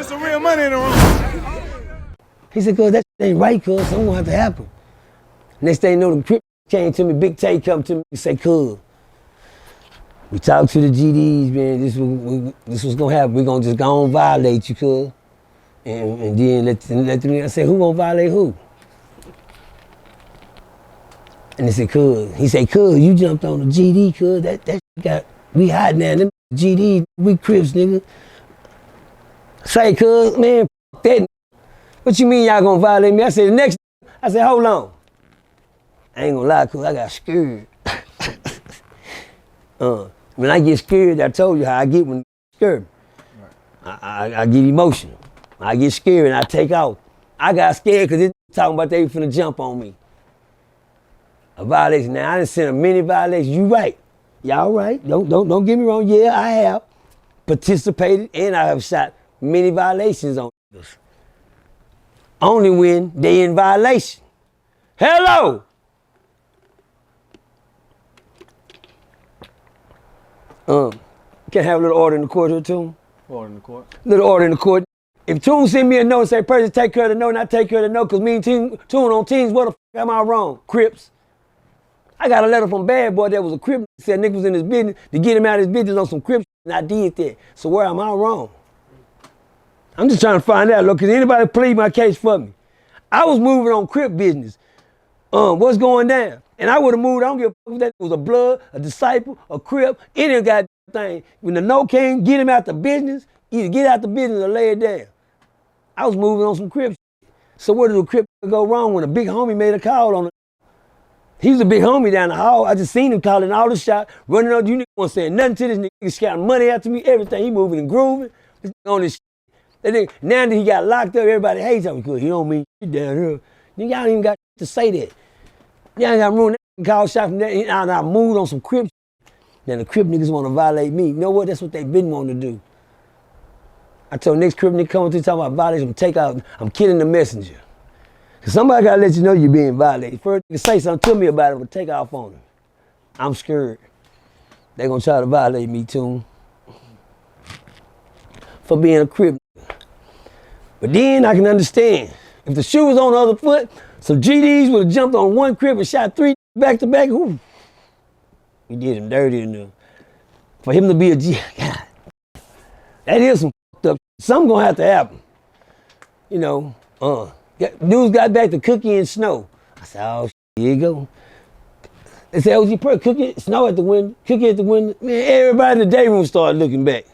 There's some real money in the room. He said, cuz that ain't right, cuz something gonna have to happen. Next thing you know, the Crips came to me, Big Tay come to me and say, cuz, we talked to the GDs, man, this was gonna happen. We gonna just go on violate you, cuz. And then let them, I said, who gonna violate who? And they said, cuz. He said, cuz, you jumped on the GD, cuz. That got, we hiding now. Them GD, we Crips, nigga. Say, cuz, man, that. What you mean y'all gonna violate me? I said, the next, I said, hold on. I ain't gonna lie, cuz I got scared. When I get scared, I told you how I get when I'm scared. Right. I get emotional. I get scared and I take off. I got scared because they talking about they finna jump on me. A violation. Now, I done sent a many violations. You right. Y'all right. Don't get me wrong. Yeah, I have participated and I have shot many violations on niggas. Only when they in violation. Hello! Can I have a little order in the court here, Toon? Order in the court? Little order in the court. If Toon send me a note and say, Percy, take care of the note, and I take care of the note, because me and Toon on teams, what the fuck am I wrong? Crips. I got a letter from Bad Boy that was a Crip, said nigga was in his business to get him out of his business on some Crips, and I did that. So where am I wrong? I'm just trying to find out, look, because anybody plead my case for me. I was moving on Crip business. What's going down? And I would have moved, I don't give a fuck if that was a blood, a disciple, a Crip, any goddamn thing. When the note came, get him out the business, either get out the business or lay it down. I was moving on some Crip shit. So where did the Crip go wrong when a big homie made a call on it? He was a big homie down the hall. I just seen him calling all the shots, running on you niggas, wasn't saying nothing to this nigga, scouting money after me, everything. He moving and grooving. This nigga on this shit. Now that he got locked up, everybody hates him because he don't mean shit down here. Y'all don't even got to say that. Y'all ain't got room to call shot from that. I moved on some Crip shit. Now the Crip niggas want to violate me. You know what? That's what they been wanting to do. I told next Crip nigga coming to talk about violation, I'm killing the messenger. Cause somebody gotta let you know you're being violated. First nigga say something to me about it, but take off on him. I'm scared. They gonna try to violate me too. For being a Crip. But then I can understand. If the shoe was on the other foot, some GDs would have jumped on one Crip and shot 3 back to back. Ooh. We did him dirty enough. For him to be a G, God, that is some fucked up. Something gonna have to happen. You know, dudes got back to Cookie and Snow. I said, oh, here you go. They said, OG Perk, Cookie, Snow at the window, Cookie at the window. Man, everybody in the day room started looking back.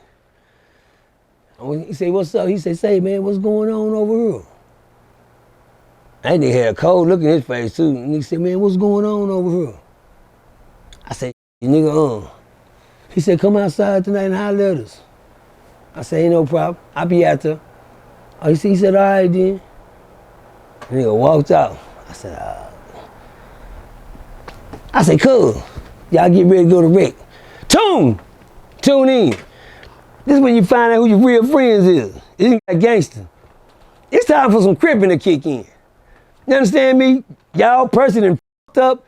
He said, what's up? He said, say, man, what's going on over here? That nigga had a cold look in his face, too. And he said, man, what's going on over here? I said, nigga, He said, come outside tonight and holler at us. I said, ain't no problem. I'll be out there. Oh, he said, all right, then. The nigga walked out. I said, I said, cool. Y'all get ready to go to Rick. Tune in. This is when you find out who your real friends is. It's a gangster. It's time for some cripping to kick in. You understand me? Y'all Percy done f***ed up.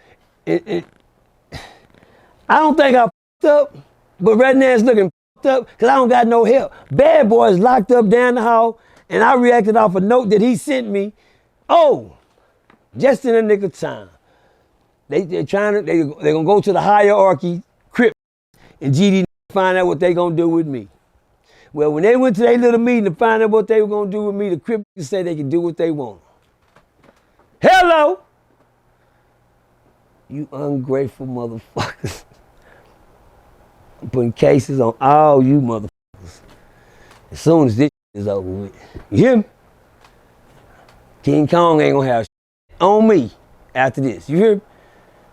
I don't think I f***ed up, but right now it's looking f***ed up because I don't got no help. Bad Boy is locked up down the hall, and I reacted off a note that he sent me. Oh, just in the nick of time. They're gonna go to the hierarchy, Crips, and GD find out what they gonna do with me. Well, when they went to their little meeting to find out what they were gonna do with me, the Crips said they could do what they want. Hello! You ungrateful motherfuckers. I'm putting cases on all you motherfuckers. As soon as this is over with. You hear me? King Kong ain't gonna have shit on me after this. You hear me?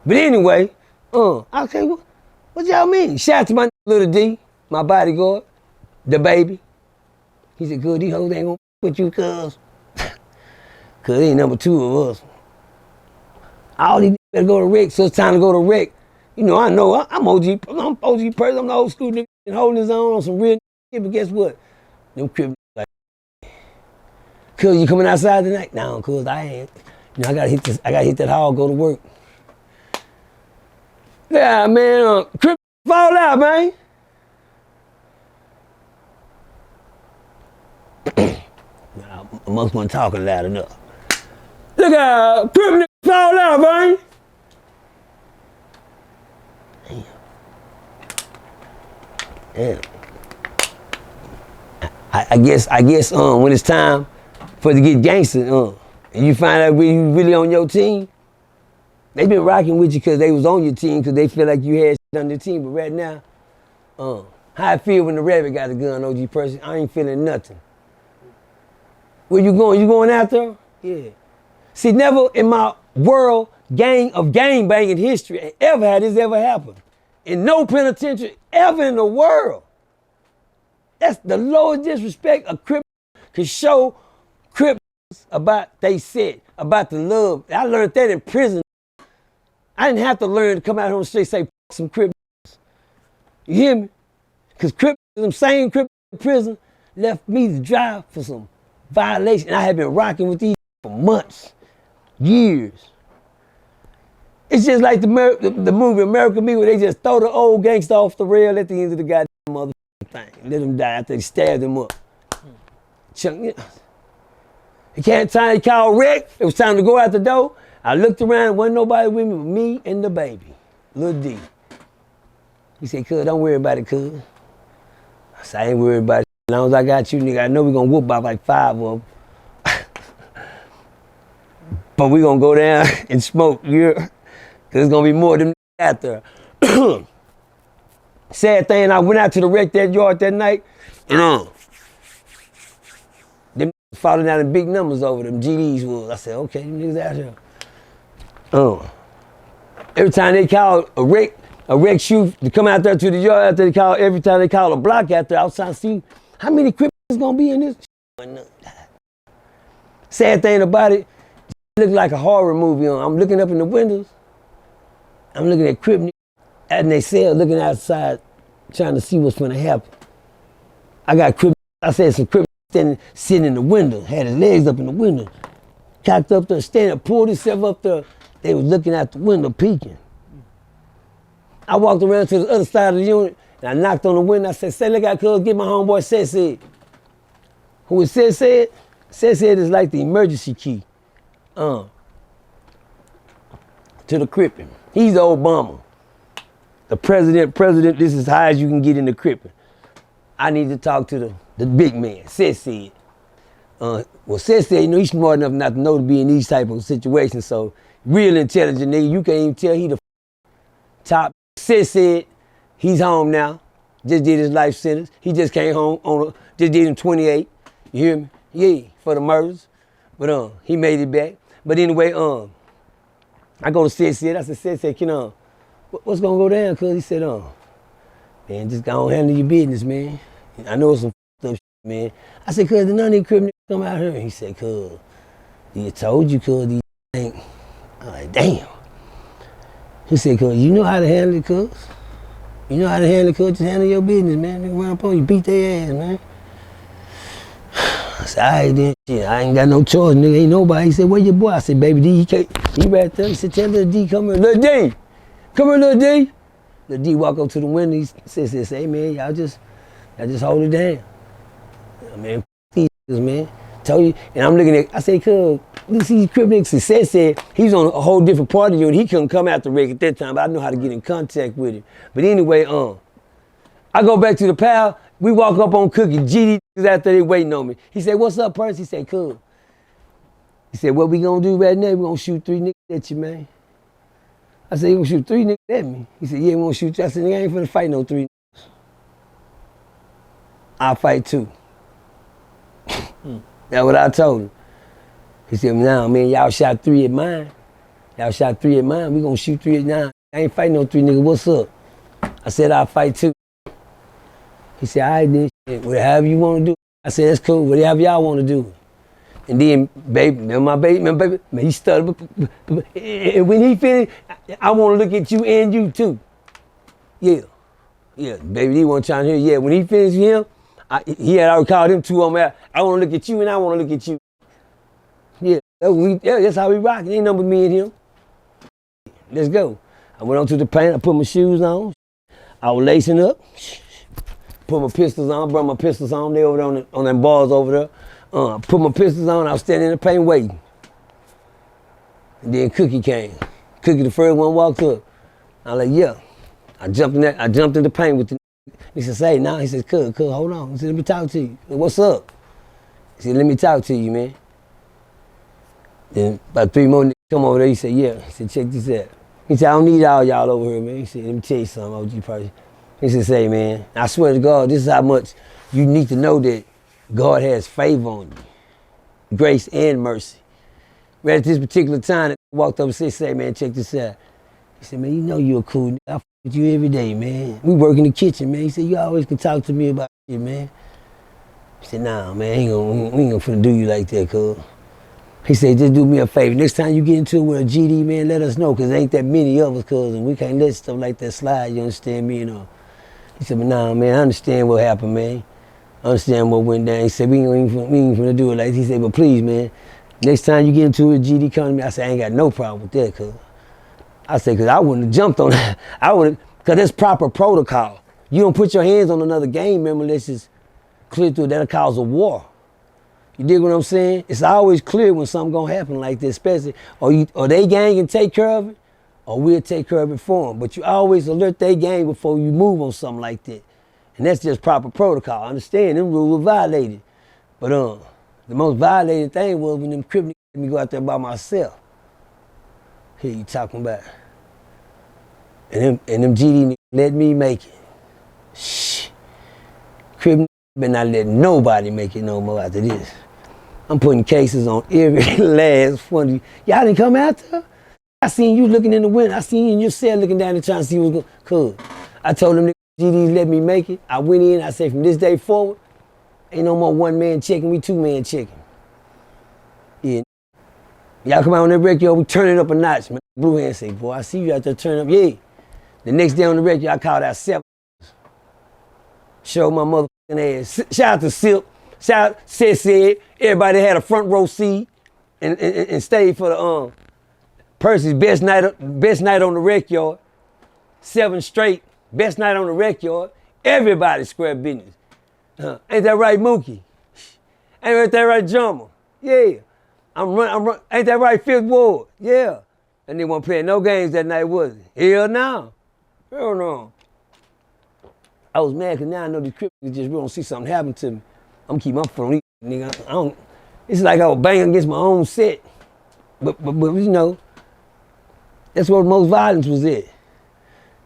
But anyway, okay, what y'all mean? Shout out to my little D, my bodyguard, the baby. He said, good, these hoes ain't gonna with you, cuz. Cuz they ain't number 2 of us. All these better go to Rick, so it's time to go to Rick. You know I'm OG Percy, I'm the old school nigga and holding his own on some real shit, but guess what? Them Crips like, cuz you coming outside tonight? No, cuz I ain't. You know, I gotta hit that hall, go to work. Yeah, man, Crips fall out, man. I must wasn't talking loud enough. Look out, Crip niggas fall out, man. Damn. I guess when it's time for it to get gangster, and you find out when you really on your team, they been rocking with you because they was on your team because they feel like you had shit on your team. But right now, how I feel when the rabbit got a gun, OG Percy, I ain't feeling nothing. Where you going? You going after? Yeah. See, never in my world of gang banging history ever had this ever happened. In no penitentiary ever in the world. That's the lowest disrespect a Crip could show Crips about they said, about the love. I learned that in prison. I didn't have to learn to come out here on the street and say some Crips. You hear me? Because Crips, them same Crips in prison left me to drive for some violation. And I had been rocking with these for months, years. It's just like the movie American Me where they just throw the old gangster off the rail at the end of the goddamn motherfucking thing. Let him die after they stabbed him up. It can't time they called wreck. It was time to go out the door. I looked around, wasn't nobody with me but me and the baby, Lil D. He said, cuz, don't worry about it, cuz. I said, I ain't worried about it. As long as I got you, nigga, I know we gonna whoop about like 5 of them. But we gonna go down and smoke, yeah. Cause there's gonna be more of them out there. Sad thing, I went out to the wreck that yard that night, and them falling out in big numbers over them GDs was. I said, okay, them niggas out here. Every time they call a wreck shoot to come out there to the yard after every time they call a block out there, I was trying to see how many Crips is gonna be in this. Sad thing about it looked like a horror movie. I'm looking up in the windows. I'm looking at Crip in their cell, looking outside, trying to see what's gonna happen. I got Crip, I said some Crip sitting in the window, had his legs up in the window, cocked up there, standing, pulled himself up there. They was looking out the window, peeking. I walked around to the other side of the unit, and I knocked on the window. I said, say, look out, cuz, get my homeboy said. Who is said? Said is like the emergency key to the Crippin'. He's the Obama. The president, this is high as you can get in the Crippin'. I need to talk to the big man, said. Well, said, you know, he's smart enough not to know to be in these type of situations, so real intelligent nigga, you can't even tell he the top. Said, he's home now, just did his life sentence. He just came home just did him 28, you hear me? Yeah, for the murders, but he made it back. But anyway, I go to said, I said, what's gonna go down, cuz? He said, man, just go on handle your business, man. I know it's some up shit, man. I said, cuz, none of these Crip niggas come out here. He said, cuz, he told you, cuz, these ain't. I'm like, damn. He said, cuz, you know how to handle it, cuz. You know how to handle it, cuz. Just handle your business, man. Nigga run up on you, beat their ass, man. I said, all right, then. Shit, I ain't got no choice, nigga. Ain't nobody. He said, where your boy? I said, baby D, he right there. He said, tell Lil D, come here. Lil D, come here, Lil D. Lil D walk up to the window. He says, hey, man, y'all just hold it down. I mean, these niggas, man. Told you. And I'm looking at, I say, cuz, these Crip niggas said he's on a whole different part of you and he couldn't come out the wreck at that time, but I know how to get in contact with him. But anyway, I go back to the pal. We walk up on Cookie. GD niggas out there, they waiting on me. He said, what's up, Percy? He said, cool. He said, what we gonna do right now? We gonna shoot 3 niggas at you, man. I said, you gonna shoot 3 niggas at me? He said, yeah, we gonna shoot you. I said, nigga, I ain't finna fight no 3 niggas. I'll fight 2. That's what I told him. He said, nah, man, y'all shot 3 at mine. Y'all shot 3 at mine. We gonna shoot 3 at 9. I ain't fighting no 3 niggas. What's up? I said, I'll fight 2. He said, all right, then, whatever you want to do. I said, that's cool, whatever y'all want to do. And then, baby, man, he stuttered. And when he finished, I want to look at you and you too. Yeah, baby, he wasn't trying to hear. Yeah, when he finished him, he had already called him 2 on me. I want to look at you and I want to look at you. Yeah, that's how we rock. It ain't nothing but me and him. Let's go. I went on to the paint. I put my shoes on. I was lacing up. Put my pistols on, brought my pistols on. They over there on them bars over there. Put my pistols on, I was standing in the paint waiting. And then Cookie came. Cookie the first one walked up. I was like, yeah. I jumped in the paint with the. He said, hey, now. He said, cuz, hold on. He said, let me talk to you. I said, what's up? He said, let me talk to you, man. Then about 3 more niggas come over there. He said, yeah. He said, check this out. He said, I don't need all y'all over here, man. He said, let me tell you something, OG Percy. He said, say, man, I swear to God, this is how much you need to know that God has favor on you. Grace and mercy. Right at this particular time, I walked up and said, say, man, check this out. He said, man, you know you're a cool nigga. I f with you every day, man. We work in the kitchen, man. He said, you always can talk to me about shit, man. He said, nah, man, we ain't gonna do you like that, cuz. He said, just do me a favor. Next time you get into it with a GD, man, let us know, because there ain't that many of us, cuz, and we can't let stuff like that slide, you understand me, you know. He said, but nah, man, I understand what happened, man. I understand what went down. He said, we ain't gonna do it like this. He said, but please, man, next time you get into it, GD come to me. I said, I ain't got no problem with that, cuz. I said, because I wouldn't have jumped on that. Because that's proper protocol. You don't put your hands on another gang member unless it's clear through. That'll cause a war. You dig what I'm saying? It's always clear when something gonna happen like this, especially, or they gang and take care of it, or we'll take care of it for them. But you always alert they gang before you move on something like that. And that's just proper protocol. I understand them rules were violated. But the most violated thing was when them Crips let me go out there by myself. Here you talking about. And them GD let me make it. Shh. Crips better not let nobody make it no more after this. I'm putting cases on every last one of you. Y'all didn't come out there? I seen you looking in the window. I seen you in your cell looking down and trying to see what's going. Cool. I told them GDs let me make it. I went in. I said from this day forward, ain't no more one man checking. We 2-man checking. Yeah. Y'all come out on that record, yo, we turn it up a notch. Man, Blue Hand say, boy, I see you out there turning up. Yeah. The next day on the record, I called out 7. Show my motherfucking ass. Shout out to Silk. Shout out said. Everybody had a front row seat and stayed for the Percy's best night on the rec yard. 7 straight, best night on the rec yard. Everybody square business. Ain't that right, Mookie? Ain't that right, Jummer? Yeah. I'm run. Ain't that right, Fifth Ward? Yeah. And they weren't playing no games that night, was it? Hell no. Hell no. I was mad because now I know the Crips just don't see something happen to me. I'm keep my phone, nigga. It's like I was banging against my own set. But you know, that's where most violence was at.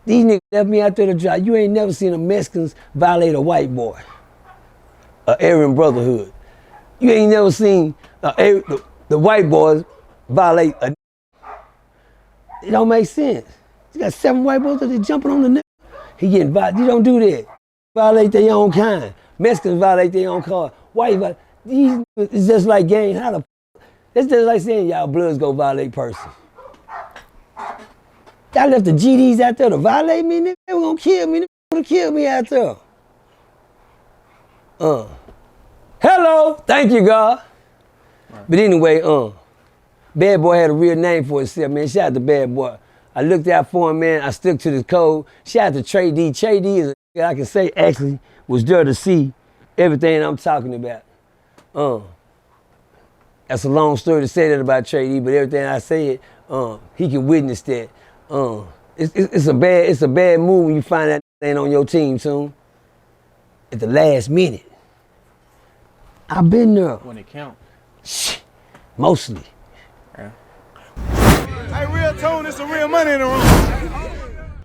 These niggas left me out there to dry. You ain't never seen a Mexicans violate a white boy. A Aryan Brotherhood. You ain't never seen the white boys violate a. It don't make sense. You got 7 white boys that they jumping on the nigga. He getting violated. You don't do that. Violate their own kind. Mexicans violate their own kind. White violate. These it's just like gangs. How the it's just like saying y'all bloods go violate Percy. Y'all left the GDs out there to violate me, nigga. They were gonna kill me. They were gonna kill me out there. Hello. Thank you, God. Right. But anyway, Bad Boy had a real name for himself, man. Shout out to Bad Boy. I looked out for him, man. I stuck to the code. Shout out to Trey D. Trey D is a I can say actually was there to see everything I'm talking about. That's a long story to say that about Trey D, but everything I said, he can witness that. It's a bad move when you find that ain't on your team soon. At the last minute. I've been there. When it count. Shh. Mostly. Yeah. Hey, real tone, it's some real money in the room.